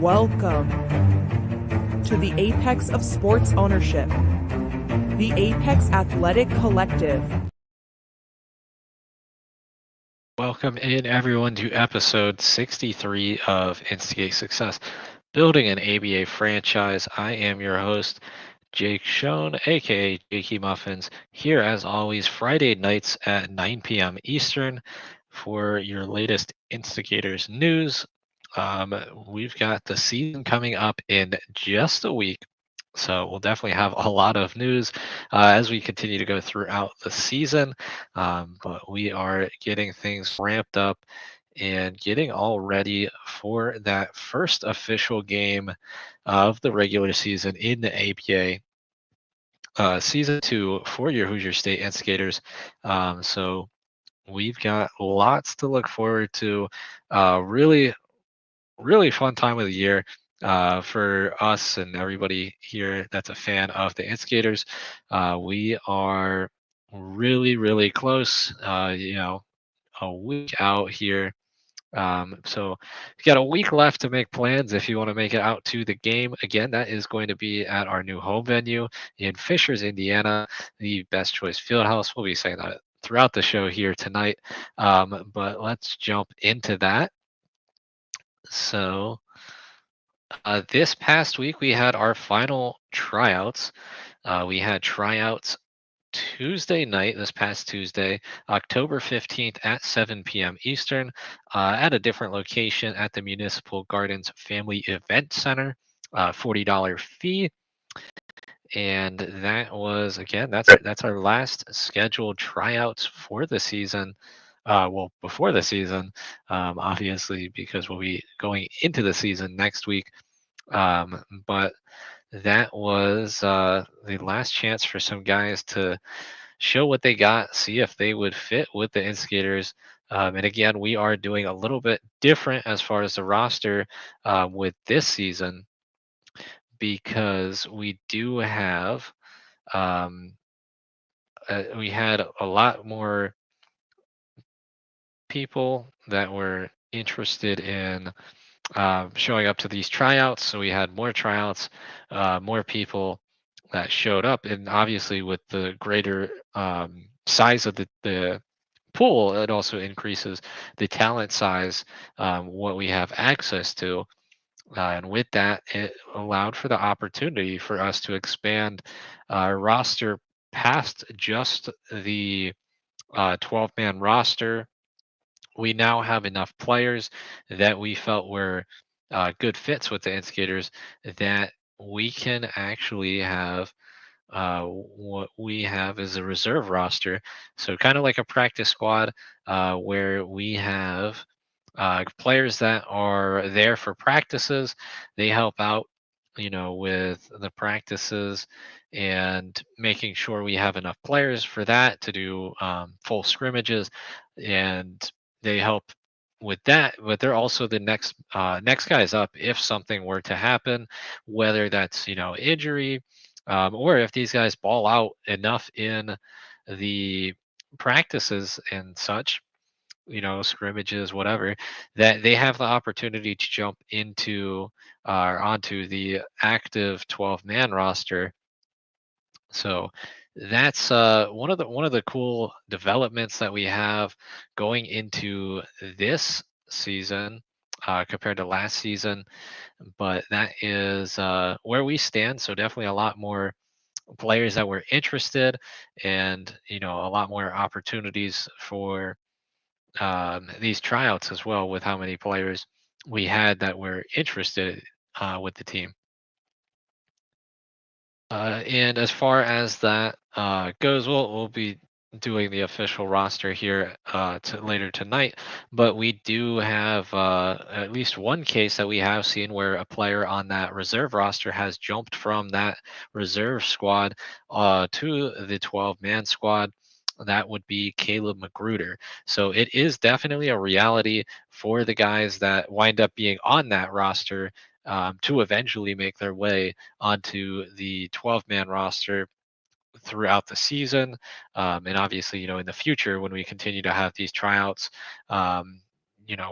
Welcome to the apex of sports ownership, the Apex Athletic Collective. Welcome in, everyone, to episode 63 of Instigate Success, building an ABA franchise. I am your host, Jake Schoen, aka Jakey Muffins, here as always Friday nights at 9 p.m. Eastern for your latest Instigators news. We've got the season coming up in just a week. So we'll definitely have a lot of news as we continue to go throughout the season. But we are getting things ramped up and getting all ready for that first official game of the regular season in the APA. Season 2 for your Hoosier State Instigators. So we've got lots to look forward to. Really fun time of the year for us and everybody here that's a fan of the Instigators. We are really close. A week out here. So you got a week left to make plans if you want to make it out to the game. Again, that is going to be at our new home venue in Fishers, Indiana, the Best Choice Fieldhouse. We'll be saying that throughout the show here tonight. But let's jump into that. So this past week, we had our final tryouts. We had tryouts Tuesday night, this past Tuesday, October 15th at 7 p.m. Eastern, at a different location at the Municipal Gardens Family Event Center, $40 fee. And that was, again, that's our last scheduled tryouts for the season. Well, before the season, obviously, because we'll be going into the season next week. But that was the last chance for some guys to show what they got, see if they would fit with the Instigators. And again, we are doing a little bit different as far as the roster with this season because we do have, we had a lot more people that were interested in showing up to these tryouts. So we had more tryouts, more people that showed up. And obviously, with the greater size of the pool, it also increases the talent size, what we have access to. And with that, it allowed for the opportunity for us to expand our roster past just the 12-man roster. We now have enough players that we felt were good fits with the Instigators that we can actually have what we have is a reserve roster. So kind of like a practice squad where we have players that are there for practices. They help out, with the practices and making sure we have enough players for that to do full scrimmages, and they help with that. But they're also the next guys up if something were to happen, whether that's injury, or if these guys ball out enough in the practices and such, scrimmages, whatever, that they have the opportunity to jump into or onto the active 12-man roster. So that's one of the cool developments that we have going into this season compared to last season. But that is where we stand. So definitely a lot more players that were interested, and a lot more opportunities for these tryouts as well, with how many players we had that were interested with the team. And as far as that goes, we'll be doing the official roster here later tonight. But we do have at least one case that we have seen where a player on that reserve roster has jumped from that reserve squad to the 12-man squad. That would be Caleb Magruder. So it is definitely a reality for the guys that wind up being on that roster to eventually make their way onto the 12-man roster throughout the season. And obviously, in the future, when we continue to have these tryouts,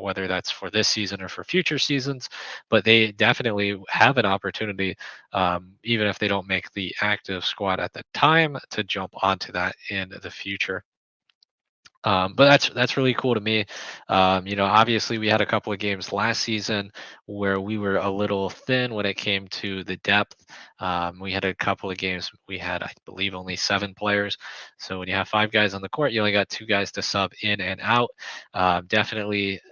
whether that's for this season or for future seasons, but they definitely have an opportunity, even if they don't make the active squad at the time, to jump onto that in the future. But that's really cool to me. Obviously we had a couple of games last season where we were a little thin when it came to the depth. We had a couple of games we had, I believe, only 7 players. So when you have 5 guys on the court, you only got 2 guys to sub in and out. Definitely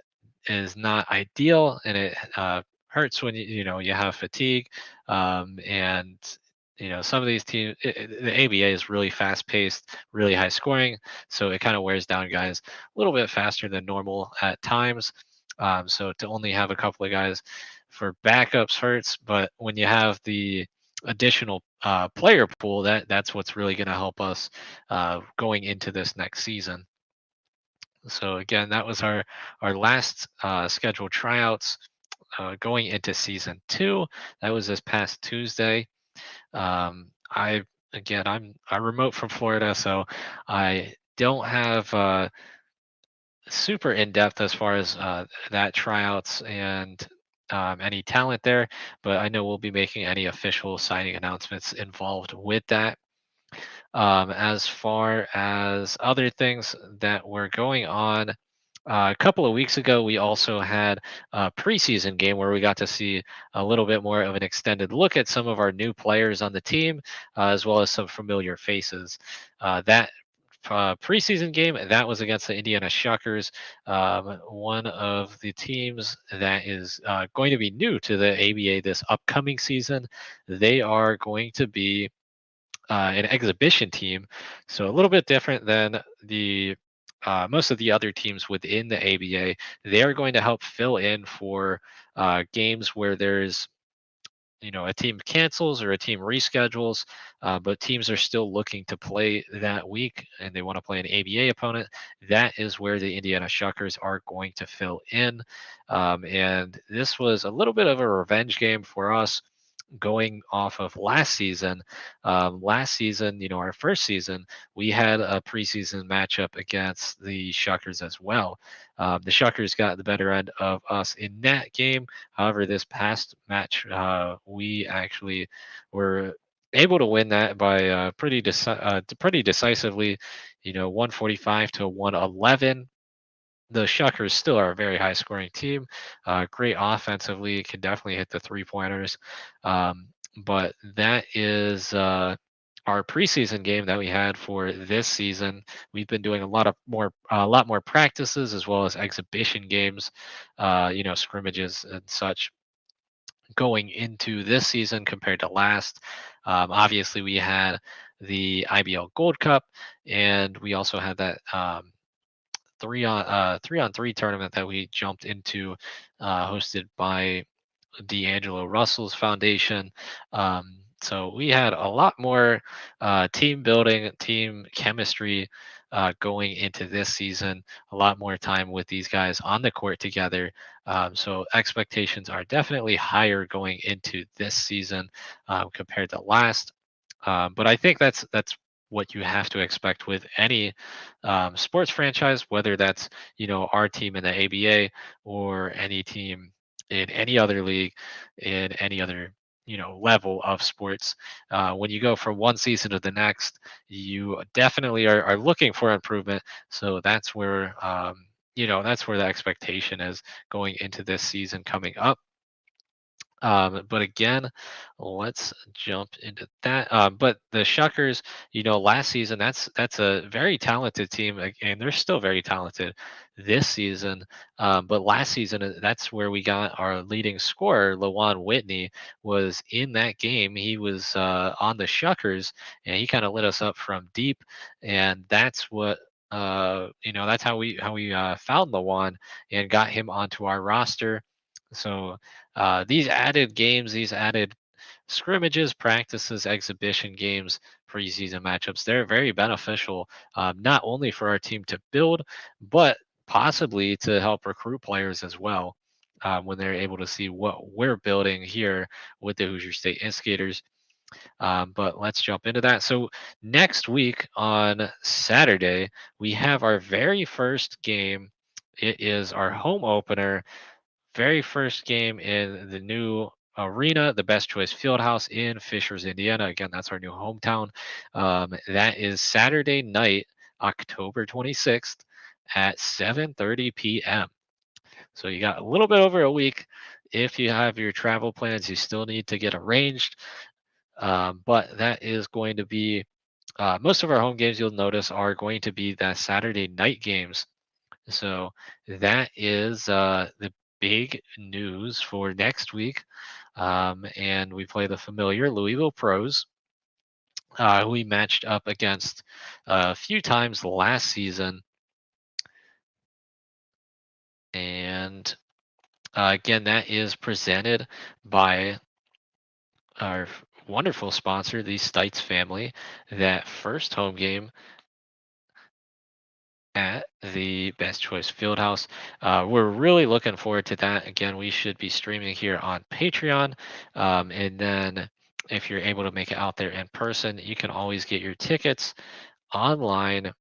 is not ideal, and it hurts when you have fatigue, and some of these teams. The ABA is really fast paced, really high scoring, so it kind of wears down guys a little bit faster than normal at times. So to only have a couple of guys for backups hurts, but when you have the additional player pool, that's what's really going to help us going into this next season. So again, that was our last scheduled tryouts going into season 2. That was this past Tuesday. I again, I remote from Florida, so I don't have super in depth as far as that tryouts and any talent there, but I know we'll be making any official signing announcements involved with that. As far as other things that were going on, a couple of weeks ago, we also had a preseason game where we got to see a little bit more of an extended look at some of our new players on the team, as well as some familiar faces. That preseason game that was against the Indiana Shockers, one of the teams that is going to be new to the ABA this upcoming season. They are going to be an exhibition team, so a little bit different than the most of the other teams within the ABA. They are going to help fill in for games where there's a team cancels or a team reschedules, but teams are still looking to play that week and they want to play an ABA opponent. That is where the Indiana Shockers are going to fill in, and this was a little bit of a revenge game for us going off of last season. Last season, our first season, we had a preseason matchup against the Shuckers as well. The Shuckers got the better end of us in that game. However, this past match, we actually were able to win that by pretty decisively, 145 to 111. The Shuckers still are a very high scoring team, great offensively, can definitely hit the 3 pointers. But that is our preseason game that we had for this season. We've been doing a lot more practices as well as exhibition games, scrimmages and such going into this season compared to last. Obviously, we had the IBL Gold Cup, and we also had that 3-on-3 tournament that we jumped into, hosted by D'Angelo Russell's foundation. So we had a lot more team building, team chemistry going into this season. A lot more time with these guys on the court together. So expectations are definitely higher going into this season compared to last. But I think that's what you have to expect with any sports franchise, whether that's our team in the ABA or any team in any other league, in any other level of sports. When you go from one season to the next, you definitely are looking for improvement. So that's where the expectation is going into this season coming up. But again, let's jump into that. But the Shuckers, last season, that's a very talented team, and they're still very talented this season. But last season, that's where we got our leading scorer, Lawan Whitney, was in that game. He was on the Shuckers, and he kind of lit us up from deep, and that's what. That's how we found Lawan and got him onto our roster. So these added games, these added scrimmages, practices, exhibition games, preseason matchups, they're very beneficial, not only for our team to build, but possibly to help recruit players as well when they're able to see what we're building here with the Hoosier State Instigators. But let's jump into that. So next week on Saturday, we have our very first game It is our home opener, very first game in the new arena, the Best Choice Fieldhouse in Fishers, Indiana. Again, that's our new hometown. That is Saturday night, October 26th at 7:30 p.m. So you got a little bit over a week. If you have your travel plans, you still need to get arranged. But that is going to be most of our home games. You'll notice are going to be that Saturday night games. So that is the big news for next week. And we play the familiar Louisville Pros, who we matched up against a few times last season. And again, that is presented by our wonderful sponsor, the Stites family. That first home game at the Best Choice Fieldhouse. We're really looking forward to that. Again, we should be streaming here on Patreon. And then if you're able to make it out there in person, you can always get your tickets online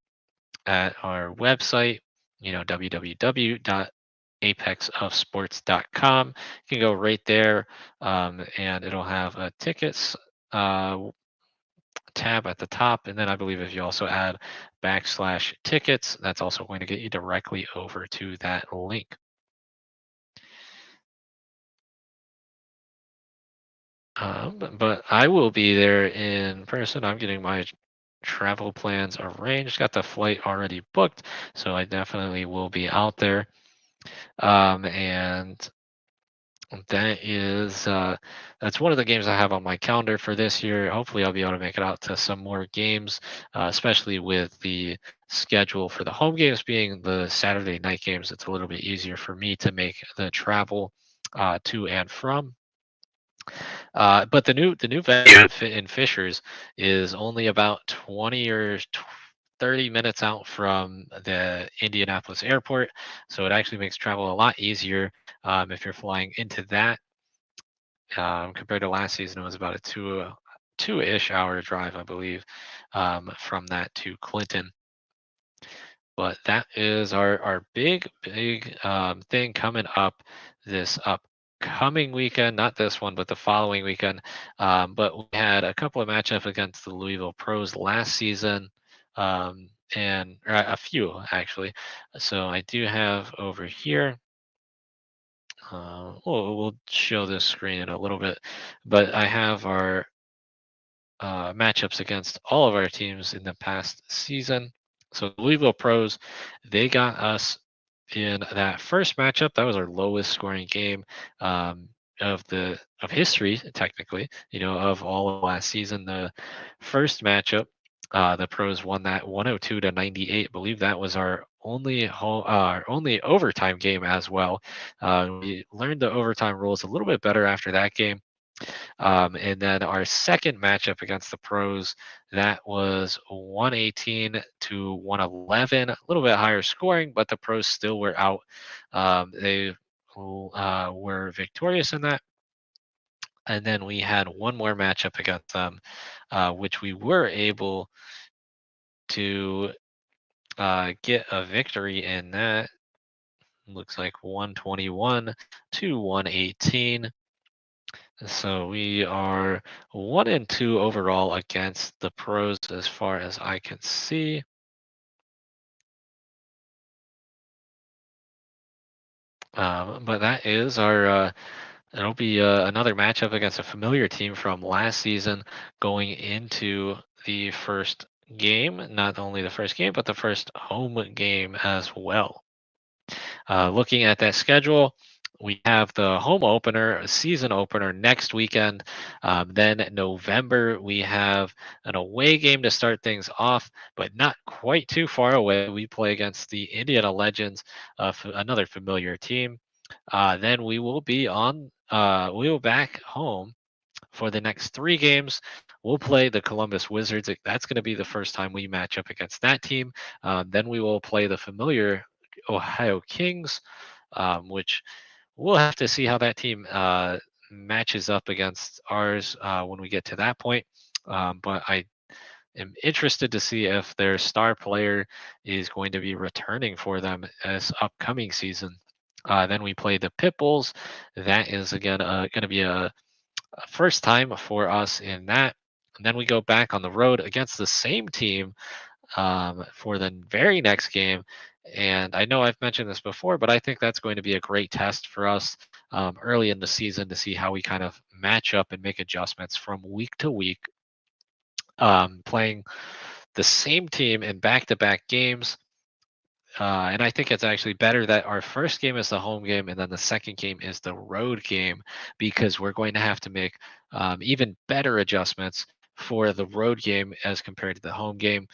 at our website, www.apexofsports.com. You can go right there, and it'll have a tickets tab at the top. And then I believe if you also add /tickets, that's also going to get you directly over to that link. But I will be there in person. I'm getting my travel plans arranged, got the flight already booked. So I definitely will be out there. And that's one of the games I have on my calendar for this year. Hopefully, I'll be able to make it out to some more games, especially with the schedule for the home games being the Saturday night games. It's a little bit easier for me to make the travel to and from. But the new venue in Fishers is only about 20 or 30 minutes out from the Indianapolis airport, so it actually makes travel a lot easier if you're flying into that. Compared to last season, it was about a two-ish hour drive, I believe, from that to Clinton. But that is our big thing coming up this upcoming weekend. Not this one, but the following weekend. But we had a couple of matchups against the Louisville Pros last season, and or a few actually. So I do have over here. We'll show this screen in a little bit, but I have our matchups against all of our teams in the past season. So Louisville Pros, they got us in that first matchup. That was our lowest scoring game of history, technically. Of all of last season. The first matchup, the Pros won that 102-98. I believe that was our only overtime game as well. We learned the overtime rules a little bit better after that game. And then our second matchup against the Pros, that was 118-111, a little bit higher scoring, but the Pros still were out. They were victorious in that. And then we had one more matchup against them, which we were able to get a victory in that. Looks like 121-118. So we are 1-2 overall against the Pros as far as I can see. But that is it'll be another matchup against a familiar team from last season going into the first game. Not only the first game, but the first home game as well. Looking at that schedule, we have the home opener, a season opener next weekend. Then November, we have an away game to start things off, but not quite too far away. We play against the Indiana Legends, another familiar team. Then we will be we will back home for the next three games. We'll play the Columbus Wizards. That's going to be the first time we match up against that team. Then we will play the familiar Ohio Kings, which we'll have to see how that team matches up against ours when we get to that point. But I am interested to see if their star player is going to be returning for them this upcoming season. Then we play the Pitbulls. That is again going to be a first time for us in that. And then we go back on the road against the same team for the very next game. And I know I've mentioned this before, but I think that's going to be a great test for us early in the season to see how we kind of match up and make adjustments from week to week, playing the same team in back to back games. And I think it's actually better that our first game is the home game and then the second game is the road game because we're going to have to make even better adjustments for the road game as compared to the home game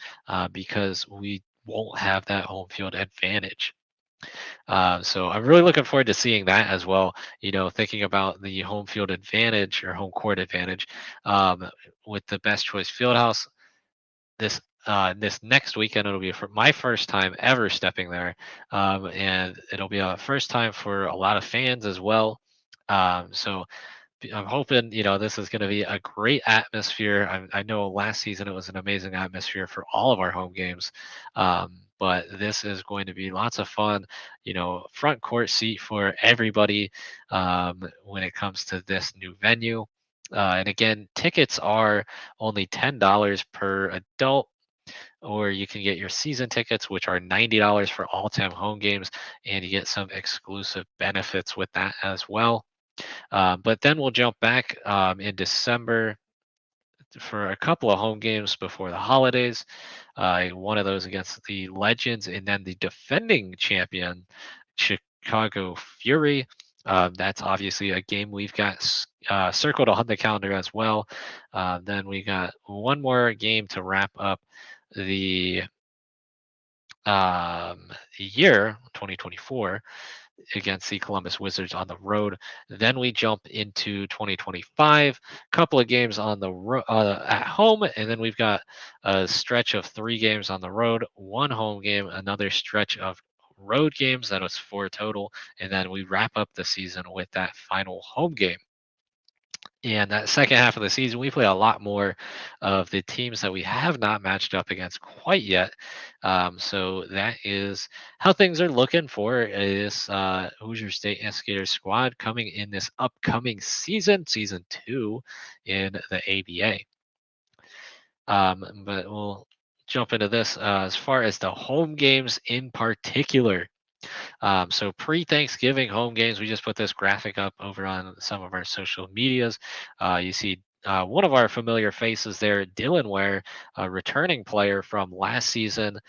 because we won't have that home field advantage. So I'm really looking forward to seeing that as well. Thinking about the home field advantage or home court advantage um, with the Best Choice Fieldhouse this next weekend. It'll be for my first time ever stepping there, and it'll be a first time for a lot of fans as well. So I'm hoping this is going to be a great atmosphere. I know last season it was an amazing atmosphere for all of our home games, but this is going to be lots of fun. Front court seat for everybody when it comes to this new venue. And again, tickets are only $10 per adult, or you can get your season tickets, which are $90 for all 10 home games, and you get some exclusive benefits with that as well. But then we'll jump back in December for a couple of home games before the holidays. One of those against the Legends, and then the defending champion, Chicago Fury. That's obviously a game we've got circled on the calendar as well. Then we got one more game to wrap up the year 2024 against the Columbus Wizards on the road. Then we jump into 2025, couple of games on the at home, and then we've got a stretch of 3 games on the road, one home game, another stretch of road games. That was 4 total, and then we wrap up the season with that final home game. And that second half of the season, we play a lot more of the teams that we have not matched up against quite yet. So that is how things are looking for this Hoosier State Instigator squad coming in this upcoming season, season 2 in the ABA. But we'll jump into this as far as the home games in particular. So pre-Thanksgiving home games, we just put this graphic up over on some of our social medias. You see one of our familiar faces there, Dylan Ware, a returning player from last season.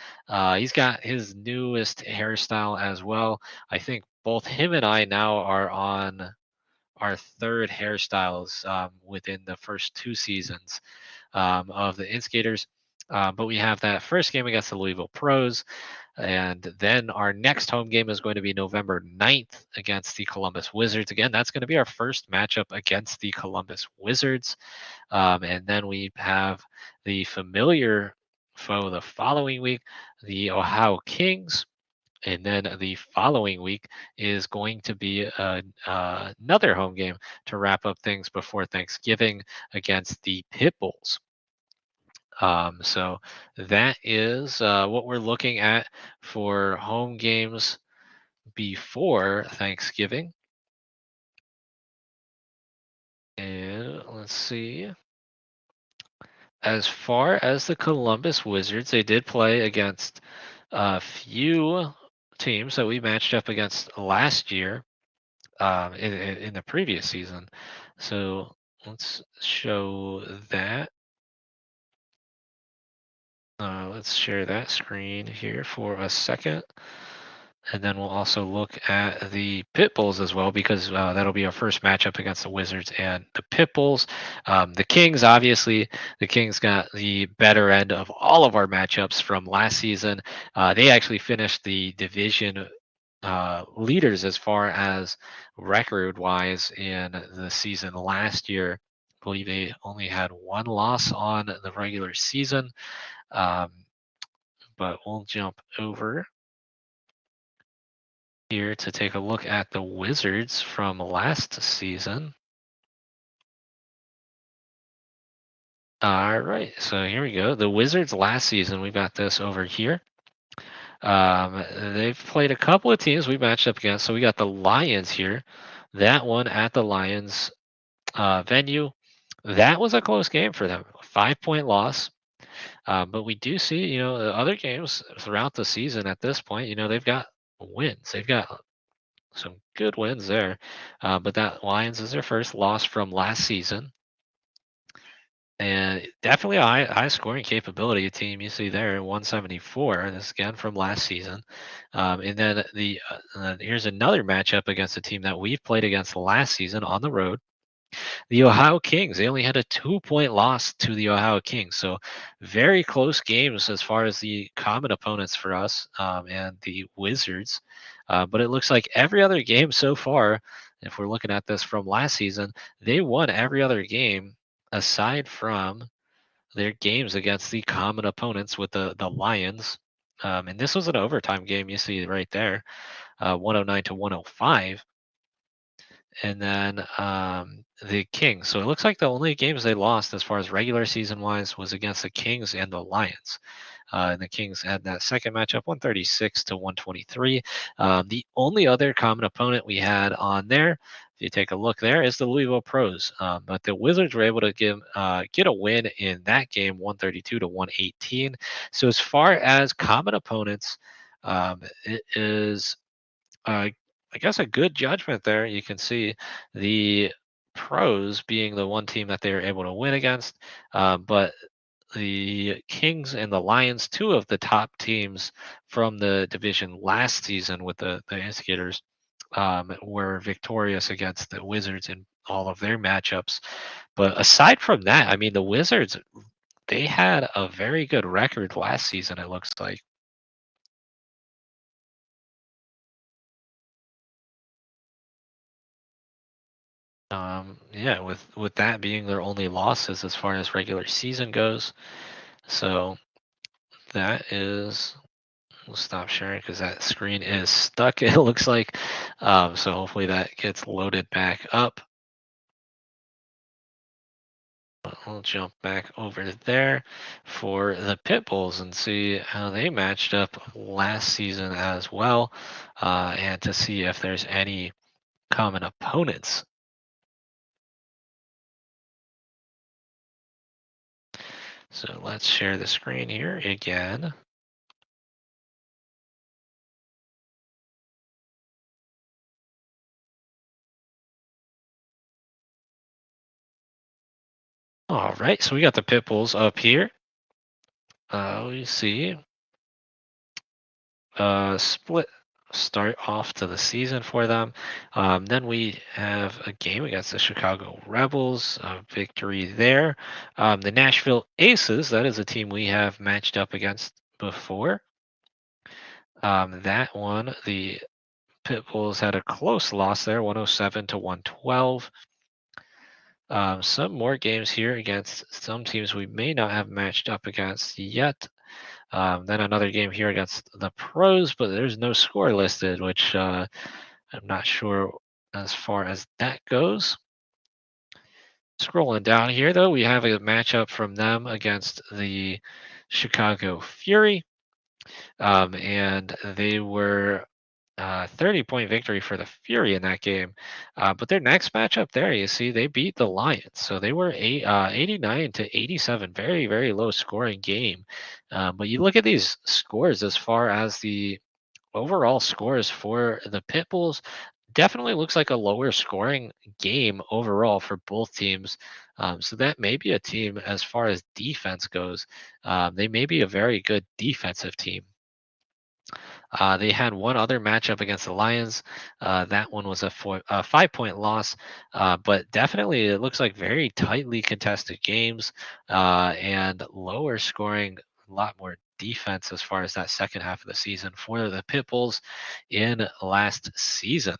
He's got his newest hairstyle as well. I think both him and I now are on our third hairstyles within the first 2 seasons of the Instigators. But we have that first game against the Louisville Pros. And then our next home game is going to be November 9th against the Columbus Wizards. Again, that's going to be our first matchup against the Columbus Wizards. And then we have the familiar foe the following week, the Ohio Kings. And then the following week is going to be another home game to wrap up things before Thanksgiving against the Pitbulls. So that is what we're looking at for home games before Thanksgiving. And let's see. As far as the Columbus Wizards, they did play against a few teams that we matched up against last year in the previous season. So let's show that. Let's share that screen here for a second. And then we'll also look at the Pitbulls as well, because that'll be our first matchup against the Wizards and the Pitbulls. The Kings, obviously, the Kings got the better end of all of our matchups from last season. They actually finished the division leaders as far as record wise in the season last year. I believe they only had one loss on the regular season. Um, but we'll jump over here to take a look at the Wizards from last season. All right, so here we go. The Wizards last season, we got this over here. They've played a couple of teams we matched up against. So we got the Lions here. That one at the Lions venue. That was a close game for them. 5 point loss. But we do see, the other games throughout the season at this point, they've got wins. They've got some good wins there. But that Lions is their first loss from last season. And definitely a high scoring capability team you see there, 174. This again from last season. And then here's another matchup against a team that we've played against last season on the road. The Ohio Kings, they only had a 2 point loss to the Ohio Kings. So very close games as far as the common opponents for us and the Wizards. But it looks like every other game so far, if we're looking at this from last season, they won every other game aside from their games against the common opponents with the Lions. And this was an overtime game, you see right there, 109 to 105. And then the Kings. So it looks like the only games they lost as far as regular season wise was against the Kings and the Lions. And the Kings had that second matchup, 136 to 123. The only other common opponent we had on there, if you take a look there, is the Louisville Pros. But the Wizards were able to get a win in that game, 132 to 118. So as far as common opponents, it is uh, I guess a good judgment there. You can see the Pros being the one team that they were able to win against, but the Kings and the Lions, two of the top teams from the division last season with the Instigators, were victorious against the Wizards in all of their matchups. But aside from that, I mean, the Wizards, they had a very good record last season, it looks like. Yeah, with that being their only losses as far as regular season goes. So that is. We'll stop sharing because that screen is stuck. It looks like. So hopefully that gets loaded back up. I'll jump back over there for the Pit Bulls and see how they matched up last season as well, and to see if there's any common opponents. So let's share the screen here again. All right, so we got the Pit Bulls up here. We see split start off to the season for them. Then we have a game against the Chicago Rebels, a victory there. The Nashville Aces, that is a team we have matched up against before. That one, the Pit Bulls had a close loss there, 107 to 112. Some more games here against some teams we may not have matched up against yet. Then another game here against the Pros, but there's no score listed, which I'm not sure as far as that goes. Scrolling down here, though, we have a matchup from them against the Chicago Fury, and they were 30-point victory for the Fury in that game. But their next matchup there, you see, they beat the Lions. So they were 89 to 87, very, very low scoring game. But you look at these scores as far as the overall scores for the Pit Bulls, definitely looks like a lower scoring game overall for both teams. So that may be a team as far as defense goes. They may be a very good defensive team. They had one other matchup against the Lions. That one was a 5 point loss, but definitely it looks like very tightly contested games and lower scoring, a lot more defense as far as that second half of the season for the Pit Bulls in last season.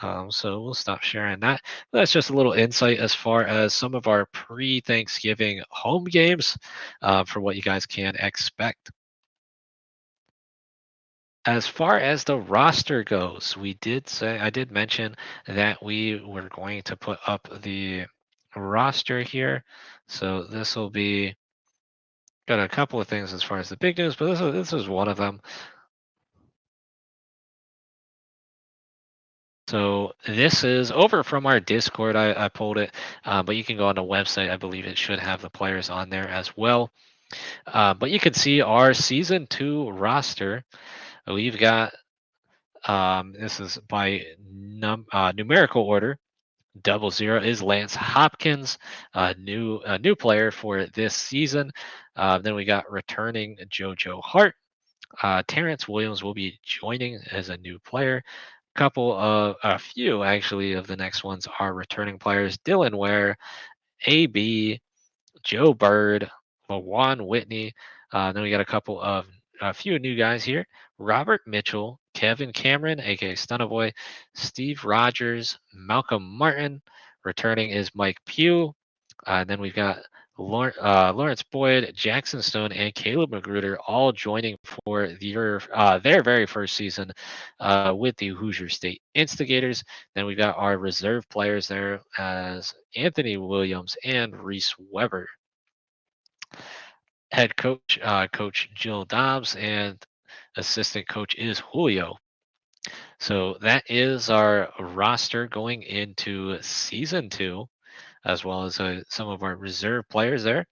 So we'll stop sharing that. That's just a little insight as far as some of our pre-Thanksgiving home games for what you guys can expect. As far as the roster goes, I did mention that we were going to put up the roster here. So this will be got a couple of things as far as the big news, but this is one of them. So this is over from our Discord. I pulled it, but you can go on the website. I believe it should have the players on there as well. But you can see our season 2 roster. We've got this is by numerical order. 00 is Lance Hopkins, new player for this season. Then we got returning JoJo Hart. Terrence Williams will be joining as a new player. A few actually of the next ones are returning players. Dylan Ware, AB, Joe Bird, Lawan Whitney. Then we got a few new guys here. Robert Mitchell, Kevin Cameron, aka Stunnaboy, Steve Rogers, Malcolm Martin. Returning is Mike Pugh. Then we've got Lawrence Boyd, Jackson Stone, and Caleb Magruder all joining for their very first season with the Hoosier State Instigators. Then we've got our reserve players there as Anthony Williams and Reese Weber. Head coach, Coach Jill Dobbs, and assistant coach is Julio. So that is our roster going into season 2, as well as some of our reserve players there.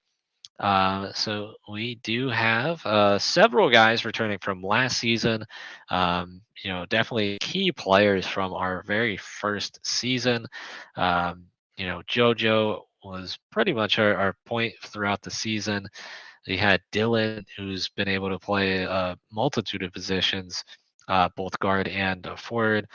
So we do have several guys returning from last season. Definitely key players from our very first season. JoJo was pretty much our point throughout the season. We had Dylan, who's been able to play a multitude of positions, both guard and forward.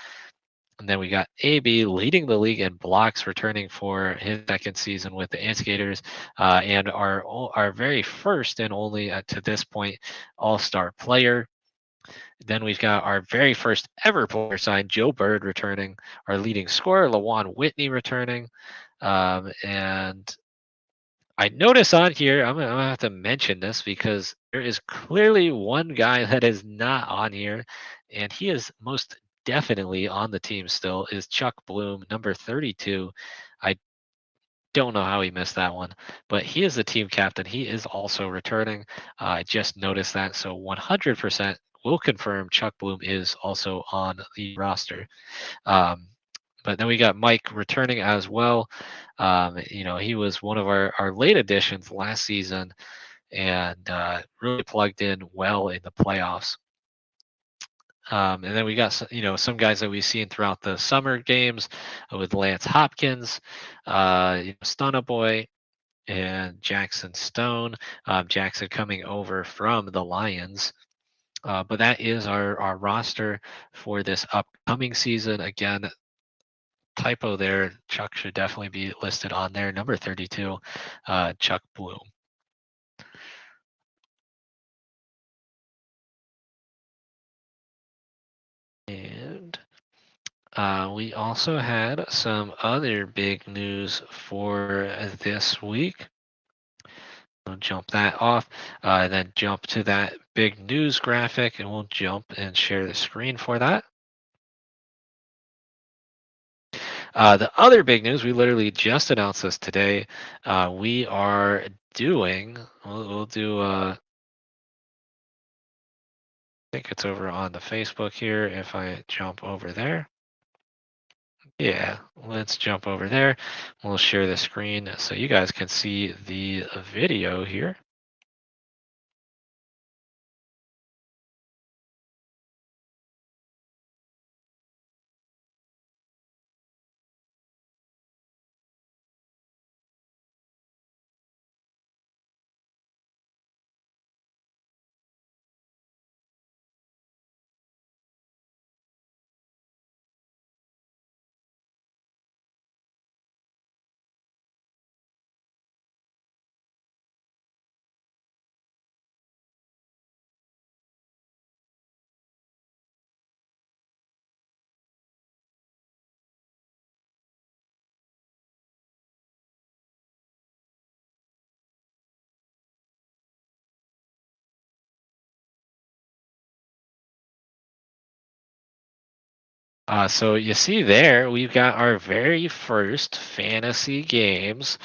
And then we got AB leading the league in blocks, returning for his second season with the Instigators, and our very first and only to this point All-Star player. Then we've got our very first ever player signed, Joe Bird, returning. Our leading scorer, Lawan Whitney, returning. And I notice on here, I'm gonna have to mention this because there is clearly one guy that is not on here, and he is most definitely on the team still, is Chuck Bloom, number 32. I don't know how he missed that one, but he is the team captain. He is also returning. I just noticed that, so 100% will confirm Chuck Bloom is also on the roster. Um, but then we got Mike returning as well. He was one of our late additions last season and really plugged in well in the playoffs. And then we got some guys that we've seen throughout the summer games with Lance Hopkins, Stunna Boy, and Jackson Stone. Jackson coming over from the Lions. But that is our roster for this upcoming season. Again, typo there. Chuck should definitely be listed on there. Number 32, Chuck Bloom. And we also had some other big news for this week. We'll jump that off, then jump to that big news graphic, and we'll jump and share the screen for that. The other big news, we literally just announced this today. We are doing, we'll do, I think it's over on the Facebook here. If I jump over there. Yeah, let's jump over there. We'll share the screen so you guys can see the video here. So you see there, we've got our very first fantasy games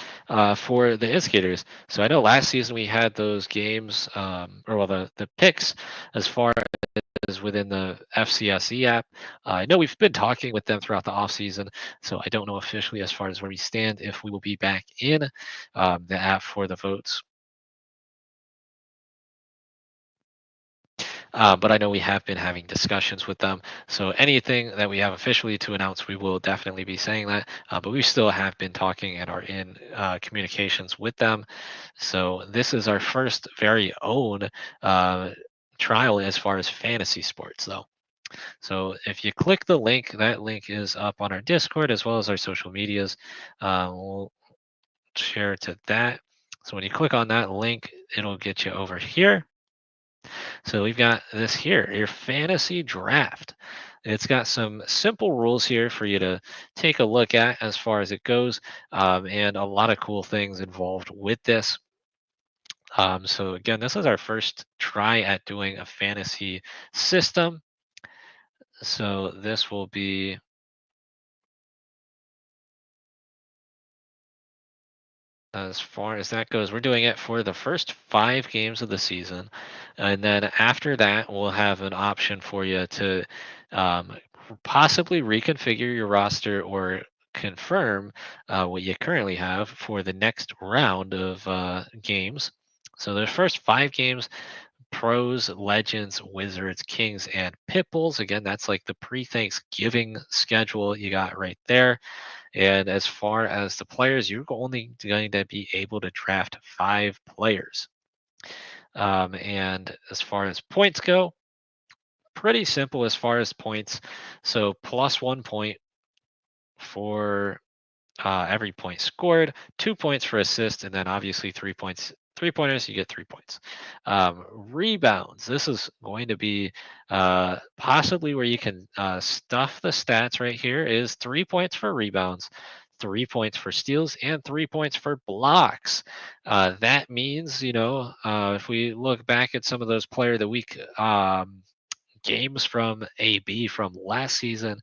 for the Instigators. So I know last season we had those games, or well, the picks as far as within the FCSE app. I know we've been talking with them throughout the off season, so I don't know officially as far as where we stand if we will be back in the app for the votes. But I know we have been having discussions with them. So anything that we have officially to announce, we will definitely be saying that. But we still have been talking and are in communications with them. So this is our first very own uh, trial as far as fantasy sports, though. So if you click the link, that link is up on our Discord as well as our social medias. We'll share to that. So when you click on that link, it'll get you over here. So we've got this here, your fantasy draft. It's got some simple rules here for you to take a look at as far as it goes, and a lot of cool things involved with this. So again, this is our first try at doing a fantasy system. So this will be as far as that goes. We're doing it for the first 5 games of the season, and then after that, we'll have an option for you to um, possibly reconfigure your roster or confirm what you currently have for the next round of games. So the first 5 games: pros, legends, wizards, kings, and pit bulls. Again, that's like the pre-Thanksgiving schedule you got right there. And as far as the players, you're only going to be able to draft 5 players. And as far as points go, pretty simple as far as points. So plus 1 point for every point scored, 2 points for assist, and then obviously 3 points. 3 pointers, you get 3 points. Rebounds. This is going to be possibly where you can stuff the stats right here. Is 3 points for rebounds, 3 points for steals, and 3 points for blocks. That means, if we look back at some of those player of the week games from AB from last season,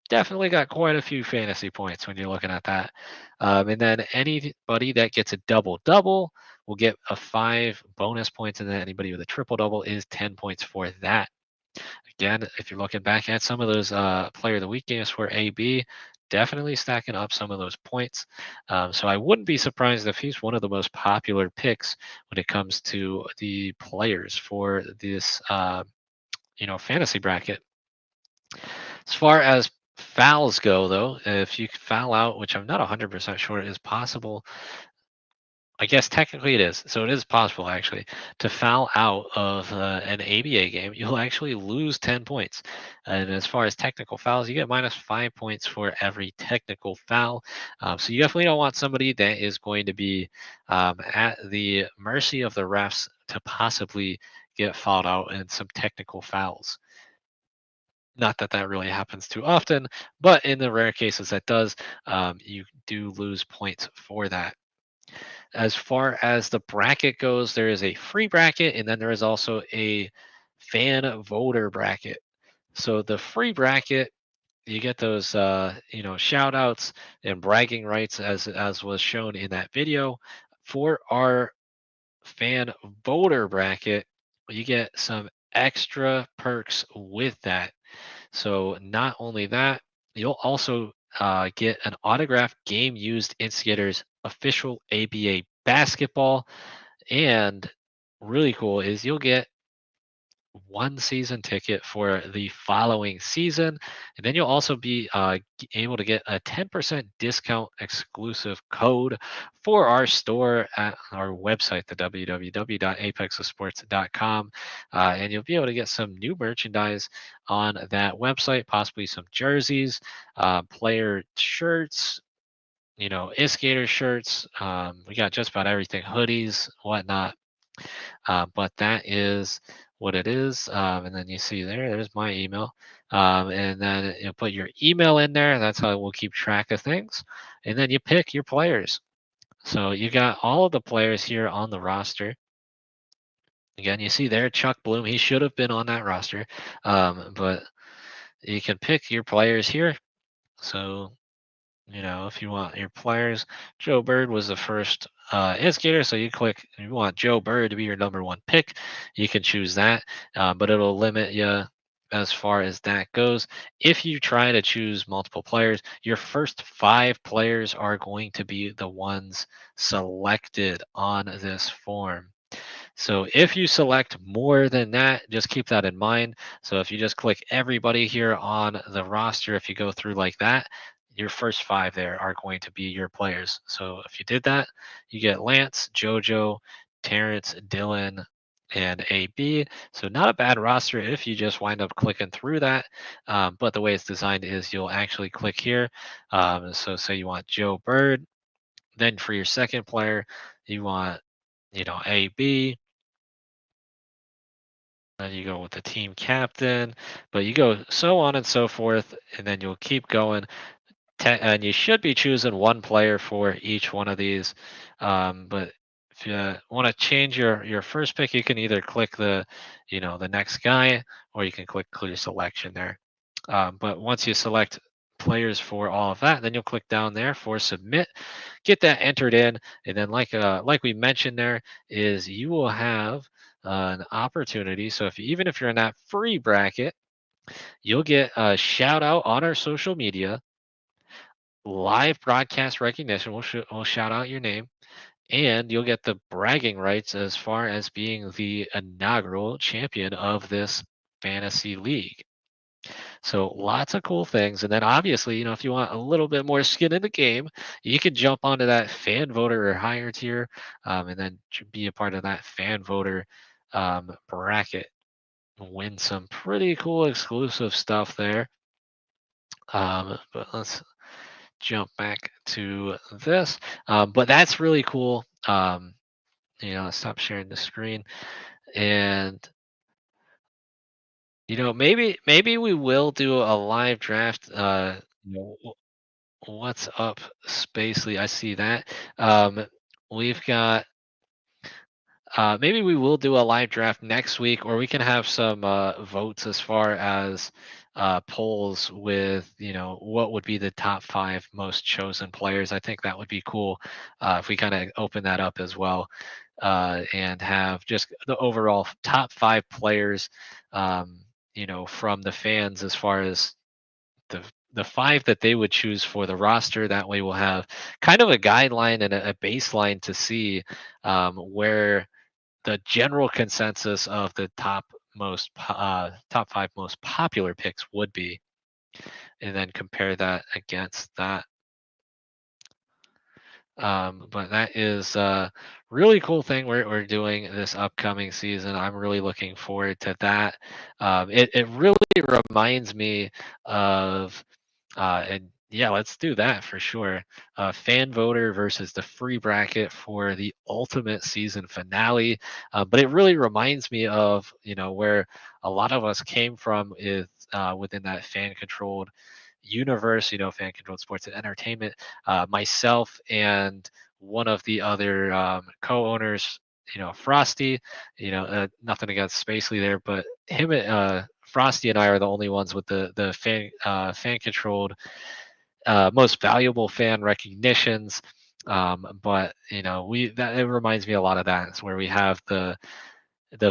definitely got quite a few fantasy points when you're looking at that. And then anybody that gets a double double will get a 5 bonus points, and then anybody with a triple double is 10 points for that. Again, if you're looking back at some of those player of the week games for AB, definitely stacking up some of those points. So I wouldn't be surprised if he's one of the most popular picks when it comes to the players for this fantasy bracket. As far as fouls go, though, if you foul out, which I'm not 100% sure is possible, I guess technically it is. So it is possible, actually, to foul out of an ABA game. You'll actually lose 10 points. And as far as technical fouls, you get minus 5 points for every technical foul. So you definitely don't want somebody that is going to be at the mercy of the refs to possibly get fouled out in some technical fouls. Not that that really happens too often, but in the rare cases that does, you do lose points for that. As far as the bracket goes, there is a free bracket, and then there is also a fan voter bracket. So the free bracket, you get those shout outs and bragging rights as was shown in that video. For our fan voter bracket, you get some extra perks with that. So not only that, you'll also get an autographed game used Instigators official ABA basketball. And really cool is you'll get 1 season ticket for the following season. And then you'll also be able to get a 10% discount exclusive code for our store at our website, the www.apexofsports.com. And you'll be able to get some new merchandise on that website, possibly some jerseys, player shirts, Iskater shirts. We got just about everything, hoodies, whatnot. But that is what it is. And then you see there's my email. And then you put your email in there. That's how we'll keep track of things. And then you pick your players. So you got all of the players here on the roster. Again, you see there Chuck Bloom. He should have been on that roster. But you can pick your players here. So, if you want your players, Joe Bird was the first instigator. So you click, if you want Joe Bird to be your number one pick, you can choose that, but it'll limit you as far as that goes. If you try to choose multiple players, your first five players are going to be the ones selected on this form. So if you select more than that, just keep that in mind. So if you just click everybody here on the roster, if you go through like that, your first five there are going to be your players. So if you did that, you get Lance, JoJo, Terrence, Dylan, and AB. So not a bad roster if you just wind up clicking through that. But the way it's designed is you'll actually click here. So say you want Joe Bird. Then for your second player, you want, AB. Then you go with the team captain, but you go so on and so forth, and then you'll keep going. And you should be choosing one player for each one of these. But if you want to change your first pick, you can either click the next guy, or you can click clear selection there. But once you select players for all of that, then you'll click down there for submit, get that entered in, and then like we mentioned there is you will have an opportunity. So even if you're in that free bracket, you'll get a shout out on our social media, live broadcast recognition. We'll shout out your name, and you'll get the bragging rights as far as being the inaugural champion of this fantasy league. So lots of cool things. And then obviously, if you want a little bit more skin in the game, you can jump onto that fan voter or higher tier, and then be a part of that fan voter bracket. Win some pretty cool exclusive stuff there. But let's jump back to this. But that's really cool. Let's stop sharing the screen. And maybe we will do a live draft. What's up, Spacely? I see that. We've got. Maybe we will do a live draft next week, or we can have some votes as far as polls with, what would be the top five most chosen players. I think that would be cool if we kind of open that up as well, and have just the overall top five players, from the fans as far as the five that they would choose for the roster. That way, we'll have kind of a guideline and a baseline to see where the general consensus of the top five most popular picks would be, and then compare that against that. But that is a really cool thing we're doing this upcoming season. I'm really looking forward to that. It really reminds me of and yeah, let's do that for sure. Fan voter versus the free bracket for the ultimate season finale. But it really reminds me of where a lot of us came from is within that fan controlled universe. Fan controlled sports and entertainment. Myself and one of the other co-owners, Frosty. Nothing against Spacely there, but him and Frosty and I are the only ones with the fan controlled most valuable fan recognitions. But we that it reminds me a lot of that. It's where we have the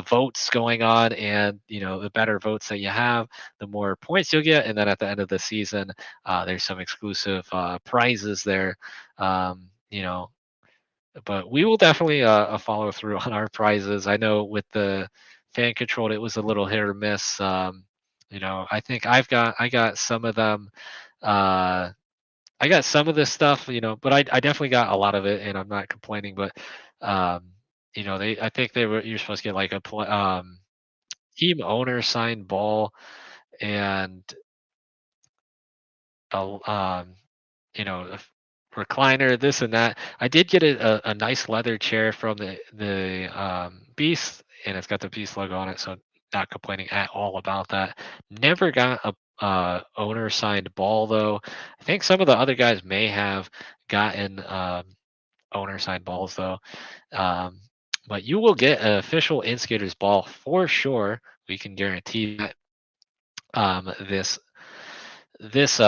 votes going on, and the better votes that you have, the more points you'll get, and then at the end of the season, there's some exclusive prizes there. But we will definitely follow through on our prizes. I know with the fan controlled, it was a little hit or miss. I think I got some of them. Uh, I got some of this stuff, but I definitely got a lot of it, and I'm not complaining. But I think you're supposed to get like team owner signed ball and a recliner, this and that. I did get a nice leather chair from the Beast, and it's got the Beast logo on it, so not complaining at all about that. Never got a owner signed ball though. I think some of the other guys may have gotten owner signed balls though. Um, but you will get an official Instigators ball for sure. We can guarantee that this this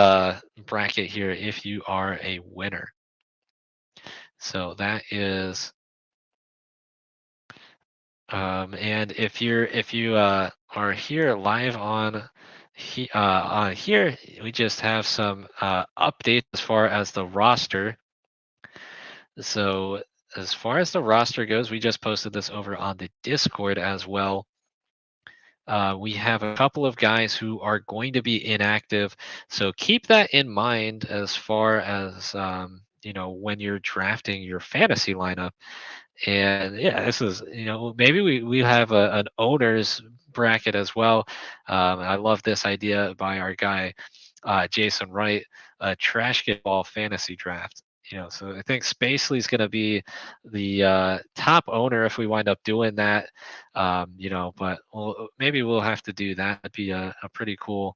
bracket here if you are a winner. So that is and if you are here live on here, we just have some updates as far as the roster. So as far as the roster goes, we just posted this over on the Discord as well. We have a couple of guys who are going to be inactive, so keep that in mind as far as when you're drafting your fantasy lineup. And yeah, this is, maybe we have an owners bracket as well. I love this idea by our guy Jason Wright, a trash get ball fantasy draft. So I think Spacely is going to be the top owner if we wind up doing that. But maybe we'll have to do that. That'd be a pretty cool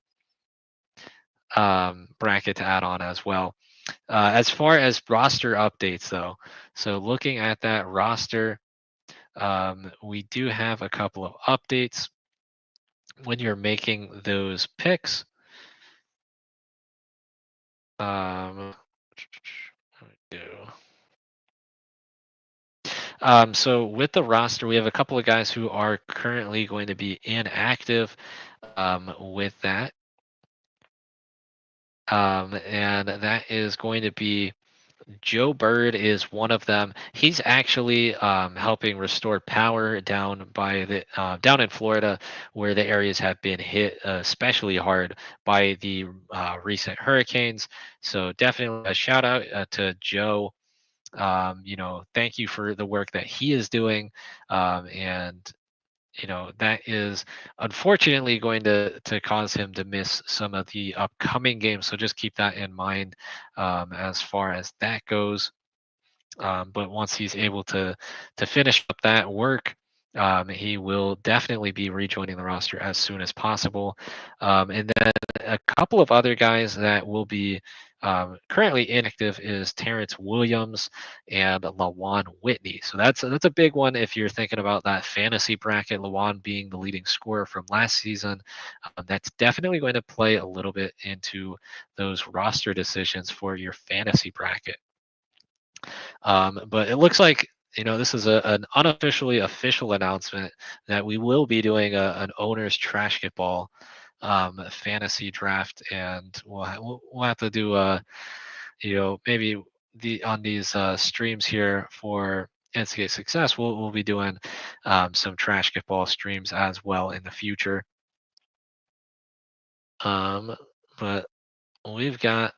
bracket to add on as well. As far as roster updates, though, so looking at that roster, we do have a couple of updates when you're making those picks. What do we do? So with the roster, we have a couple of guys who are currently going to be inactive with that. And that is going to be Joe Bird is one of them. He's actually helping restore power down by the down in Florida, where the areas have been hit especially hard by the recent hurricanes. So definitely a shout out to Joe. Thank you for the work that he is doing, and that is unfortunately going to cause him to miss some of the upcoming games. So just keep that in mind as far as that goes. But once he's able to finish up that work, he will definitely be rejoining the roster as soon as possible. And then a couple of other guys that will be currently inactive is Terrence Williams and Lawan Whitney. So that's a big one if you're thinking about that fantasy bracket. Lawan being the leading scorer from last season, that's definitely going to play a little bit into those roster decisions for your fantasy bracket. But it looks like this is an unofficially official announcement that we will be doing an owner's trash get ball fantasy draft, and we'll have to do maybe on these streams here for Instigate Success. We'll be doing some trash get ball streams as well in the future. But we've got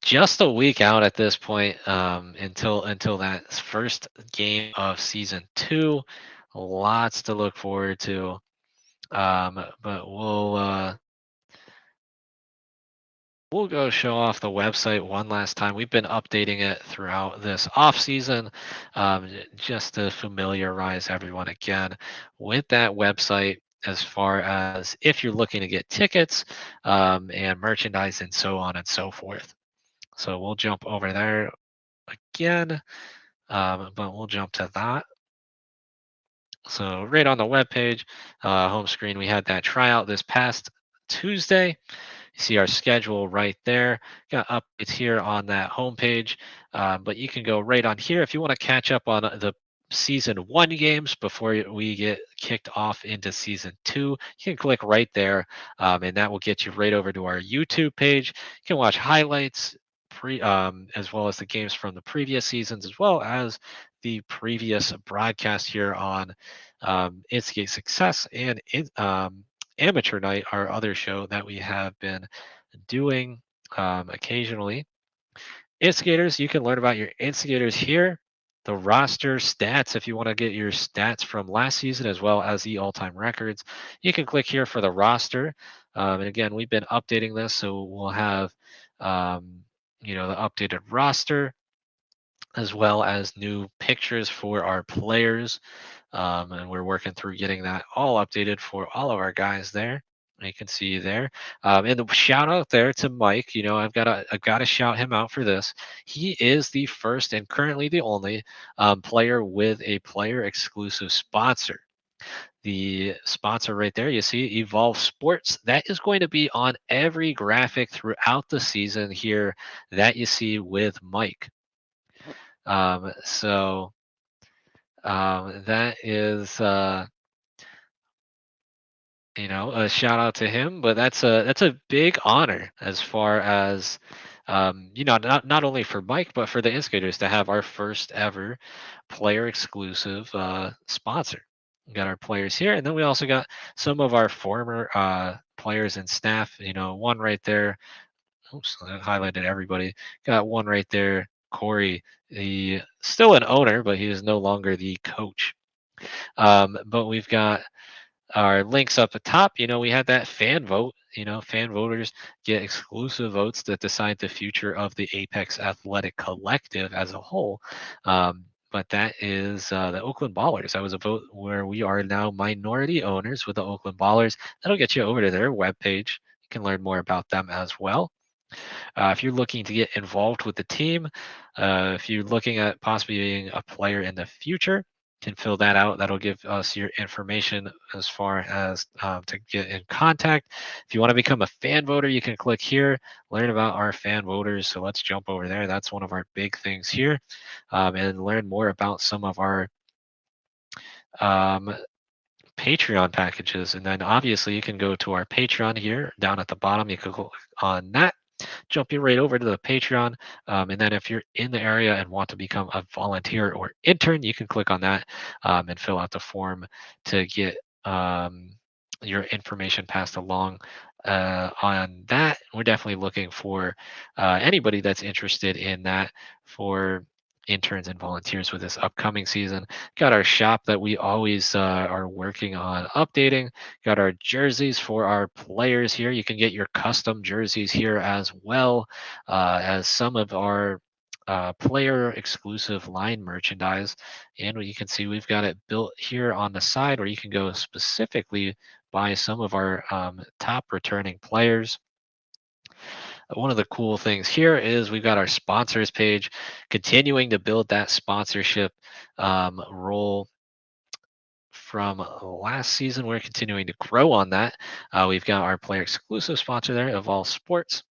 just a week out at this point until that first game of season 2. Lots to look forward to. But we'll go show off the website one last time. We've been updating it throughout this off season, just to familiarize everyone again with that website, as far as if you're looking to get tickets and merchandise and so on and so forth. So we'll jump over there again, but we'll jump to that. So right on the web page, home screen, we had that tryout this past Tuesday. You see our schedule right there. Got updates here on that homepage, but you can go right on here if you want to catch up on the season 1 games before we get kicked off into season 2. You can click right there, and that will get you right over to our YouTube page. You can watch highlights, as well as the games from the previous seasons, as well as the previous broadcast here on Instigate Success and Amateur Night, our other show that we have been doing occasionally. Instigators, you can learn about your instigators here. The roster stats, if you want to get your stats from last season as well as the all-time records, you can click here for the roster. And again, we've been updating this, so we'll have the updated roster as well as new pictures for our players. And we're working through getting that all updated for all of our guys there. You can see there, and the shout out there to Mike. I've got to shout him out for this. He is the first and currently the only player with a player exclusive sponsor. The sponsor right there, you see Evolve Sports. That is going to be on every graphic throughout the season here that you see with Mike. That is, a shout out to him. But that's a big honor as far as, not only for Mike but for the Instigators to have our first ever player exclusive sponsor. We got our players here, and then we also got some of our former players and staff. One right there. Oops, I highlighted everybody. Got one right there. Corey, the still an owner, but he is no longer the coach. But we've got our links up at top. We had that fan vote. Fan voters get exclusive votes that decide the future of the Apex Athletic Collective as a whole. But that is the Oakland Ballers. That was a vote where we are now minority owners with the Oakland Ballers. That'll get you over to their webpage. You can learn more about them as well. If you're looking to get involved with the team, if you're looking at possibly being a player in the future, can fill that out. That'll give us your information as far as to get in contact. If you want to become a fan voter, you can click here, learn about our fan voters. So let's jump over there. That's one of our big things here, and learn more about some of our um, Patreon packages. And then obviously you can go to our Patreon here down at the bottom. You can click on that, jump you right over to the Patreon. And then if you're in the area and want to become a volunteer or intern, you can click on that and fill out the form to get your information passed along. On that, we're definitely looking for anybody that's interested in that for interns and volunteers with this upcoming season. Got our shop that we always are working on updating. Got our jerseys for our players here. You can get your custom jerseys here as well as some of our player exclusive line merchandise. And you can see we've got it built here on the side where you can go specifically buy some of our top returning players. One of the cool things here is we've got our sponsors page, continuing to build that sponsorship role from last season. We're continuing to grow on that. We've got our player exclusive sponsor there, Evolve Sports,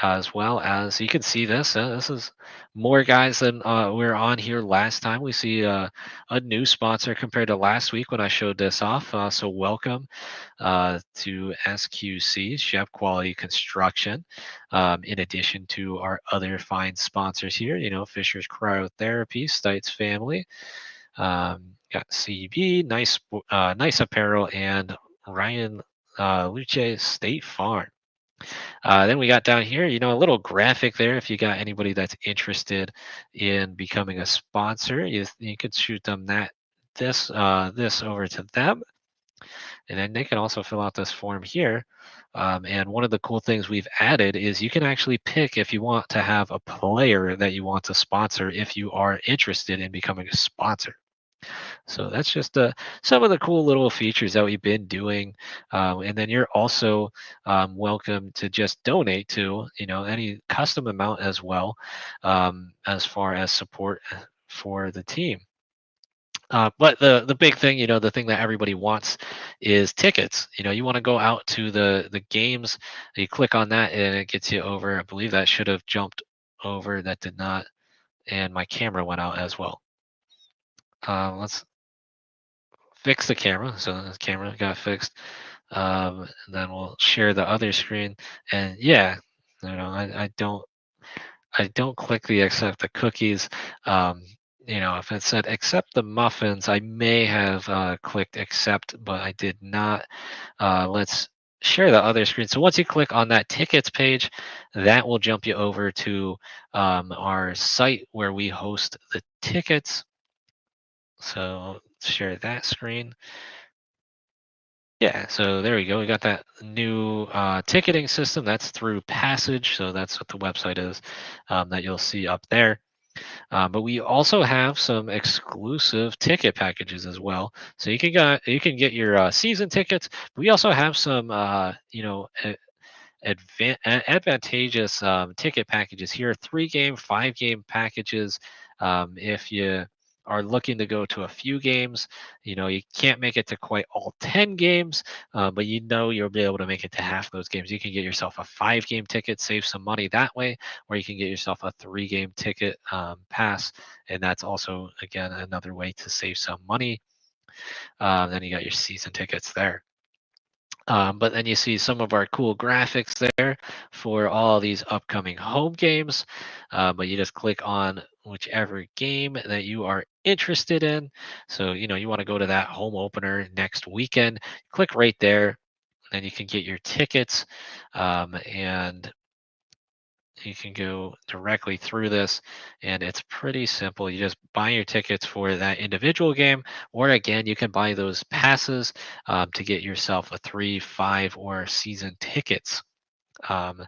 as well as you can see this. This is more guys than we were on here last time. We see a new sponsor compared to last week when I showed this off. So welcome to SQC, Chef Quality Construction. In addition to our other fine sponsors here, Fisher's Cryotherapy, Stites Family, got CB, nice apparel, and Ryan Luce State Farm. Then we got down here, a little graphic there. If you got anybody that's interested in becoming a sponsor, you could shoot them this over to them, and then they can also fill out this form here. And one of the cool things we've added is you can actually pick if you want to have a player that you want to sponsor if you are interested in becoming a sponsor. So that's just some of the cool little features that we've been doing. And then you're also welcome to just donate to, any custom amount as well, as far as support for the team. But the big thing, the thing that everybody wants is tickets. You want to go out to the games. You click on that and it gets you over. I believe that should have jumped over. That did not. And my camera went out as well. Let's fix the camera. So the camera got fixed. And then we'll share the other screen. And yeah, I don't click the accept the cookies. If it said accept the muffins, I may have clicked accept, but I did not. Let's share the other screen. So once you click on that tickets page, that will jump you over to our site where we host the tickets. So share that screen. Yeah, so there we go. We got that new ticketing system. That's through Passage. So that's what the website is that you'll see up there. But we also have some exclusive ticket packages as well. So you can get your season tickets. But we also have some advantageous ticket packages here. 3-game, 5-game packages. If you are looking to go to a few games, you can't make it to quite all 10 games, but you'll be able to make it to half those games. You can get yourself a 5-game ticket, save some money that way, or you can get yourself a 3-game ticket pass, and that's also, again, another way to save some money. Then you got your season tickets there. But then you see some of our cool graphics there for all these upcoming home games. But you just click on whichever game that you are interested in. So, you want to go to that home opener next weekend. Click right there. Then you can get your tickets. And you can go directly through this, and it's pretty simple. You just buy your tickets for that individual game, or again, you can buy those passes to get yourself a 3, 5, or season tickets. Um,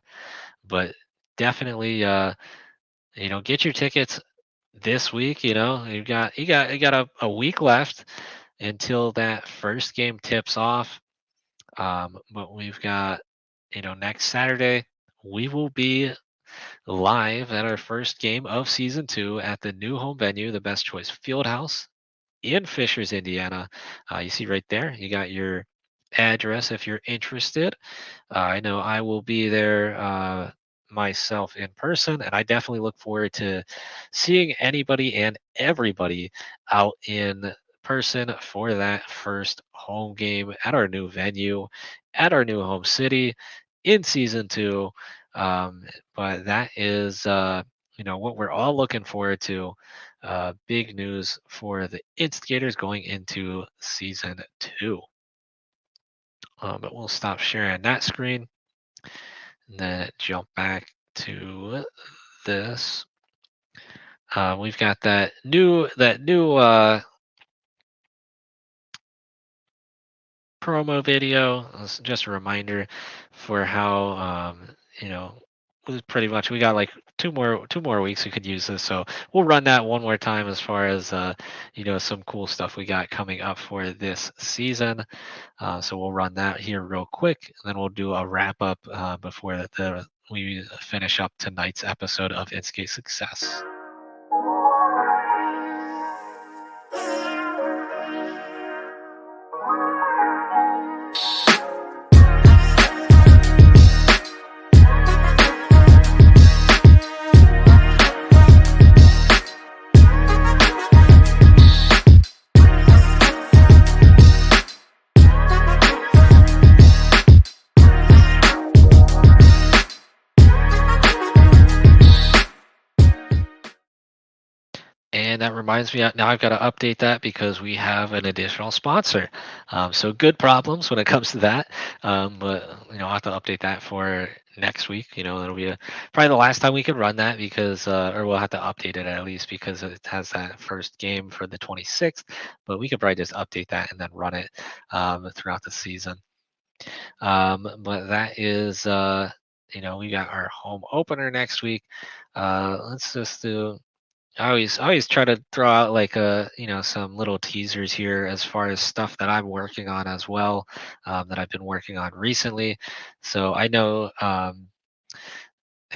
but definitely, get your tickets this week. You got a week left until that first game tips off. But we've got, next Saturday we will be live at our first game of season 2 at the new home venue, the Best Choice Fieldhouse in Fishers, Indiana. You see right there, you got your address if you're interested. I know I will be there myself in person, and I definitely look forward to seeing anybody and everybody out in person for that first home game at our new venue, at our new home city in season 2. Um, but that is, what we're all looking forward to. Big news for the Instigators going into season 2. But we'll stop sharing that screen and then jump back to this. We've got that new promo video. It's just a reminder for how pretty much we got like two more weeks we could use this. So we'll run that one more time as far as some cool stuff we got coming up for this season. So we'll run that here real quick, and then we'll do a wrap up before we finish up tonight's episode of Instigate Success. And that reminds me, now I've got to update that because we have an additional sponsor. So good problems when it comes to that. But I'll have to update that for next week. That'll be probably the last time we can run that because, or we'll have to update it at least because it has that first game for the 26th. But we could probably just update that and then run it throughout the season. But that is, we got our home opener next week. Let's just do. I always try to throw out like some little teasers here as far as stuff that I'm working on as well, that I've been working on recently. So I know I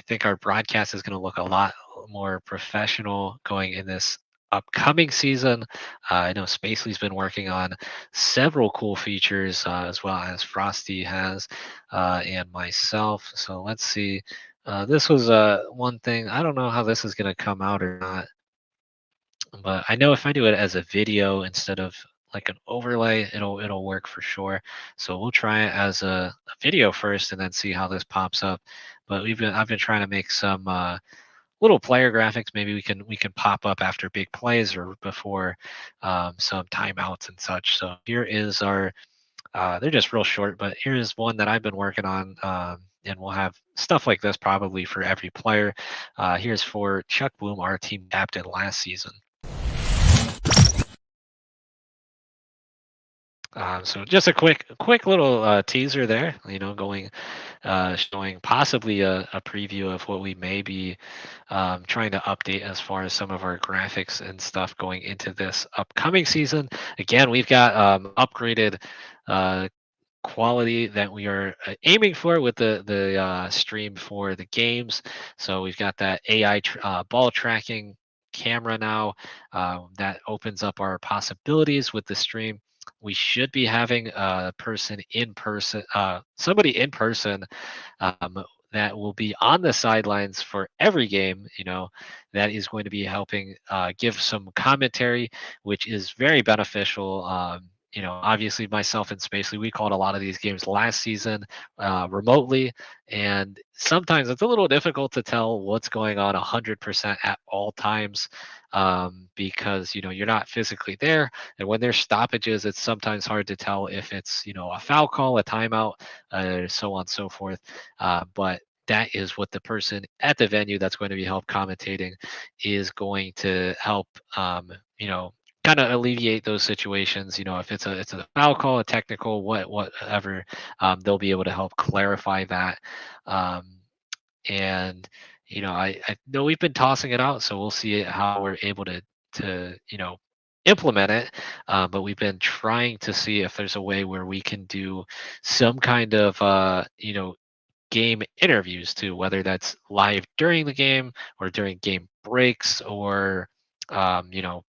think our broadcast is going to look a lot more professional going in this upcoming season. I know Spacely's been working on several cool features as well as Frosty has, and myself. So let's see. This was one thing. I don't know how this is going to come out or not, but I know if I do it as a video instead of like an overlay, it'll work for sure. So we'll try it as a video first and then see how this pops up. But I've been trying to make some little player graphics. Maybe we can pop up after big plays or before some timeouts and such. So here is our. They're just real short, but here's one that I've been working on. And we'll have stuff like this probably for every player. Here's for Chuck Bloom, our team captain last season. So just a quick little teaser there, showing possibly a preview of what we may be trying to update as far as some of our graphics and stuff going into this upcoming season. Again, we've got upgraded quality that we are aiming for with the stream for the games. So we've got that AI ball tracking camera now. That opens up our possibilities with the stream. We should be having a person in person, somebody in person, um, that will be on the sidelines for every game. That is going to be helping give some commentary, which is very beneficial. Obviously, myself and Spacely, we called a lot of these games last season remotely, and sometimes it's a little difficult to tell what's going on 100% at all times, because you're not physically there, and when there's stoppages, it's sometimes hard to tell if it's a foul call, a timeout, so on and so forth. But that is what the person at the venue that's going to be help commentating is going to help, you know kind of alleviate those situations. If it's a foul call, a technical, whatever, they'll be able to help clarify that. Um, and I know we've been tossing it out, so we'll see how we're able to implement it. But we've been trying to see if there's a way where we can do some kind of game interviews too, whether that's live during the game or during game breaks, or um, you know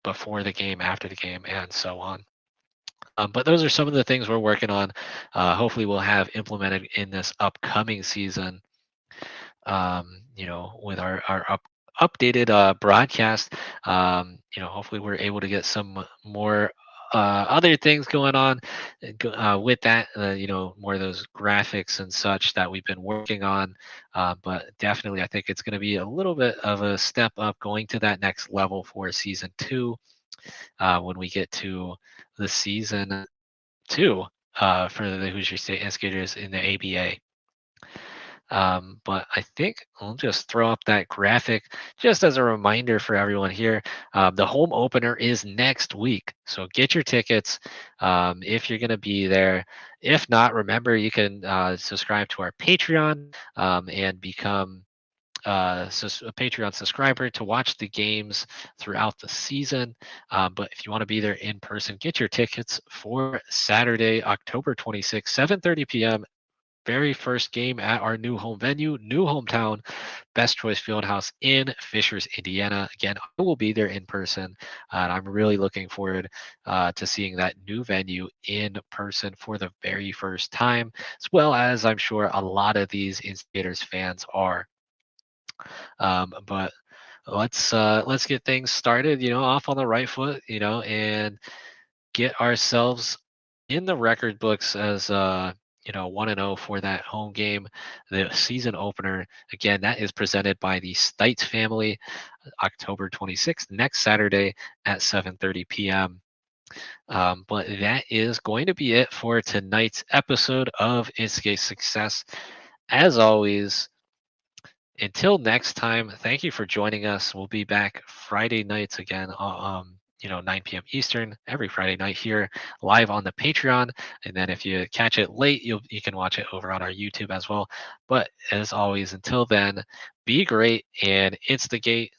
before the game, after the game, and so on. But those are some of the things we're working on. Hopefully, we'll have implemented in this upcoming season. With our updated broadcast. Hopefully, we're able to get some more other things going on with that. More of those graphics and such that we've been working on. But definitely, I think it's going to be a little bit of a step up, going to that next level for season two, when we get to the season two, for the Hoosier State Instigators in the ABA. But I think I'll just throw up that graphic just as a reminder for everyone here. The home opener is next week, so get your tickets if you're going to be there. If not, remember, you can subscribe to our Patreon, and become a Patreon subscriber to watch the games throughout the season. But if you want to be there in person, get your tickets for Saturday, October 26th, 7:30 p.m. Very first game at our new home venue, new hometown, Best Choice Fieldhouse in Fishers, Indiana. Again, I will be there in person, and I'm really looking forward to seeing that new venue in person for the very first time, as well as I'm sure a lot of these Instigators fans are. But let's get things started, off on the right foot, and get ourselves in the record books as 1-0 for that home game, the season opener. Again, that is presented by the Stites family, October 26th, next Saturday at 7:30 p.m. But that is going to be it for tonight's episode of Instigate Success. As always, until next time, thank you for joining us. We'll be back Friday nights again, 9 p.m. Eastern, every Friday night here live on the Patreon. And then if you catch it late, you can watch it over on our YouTube as well. But as always, until then, be great and instigate.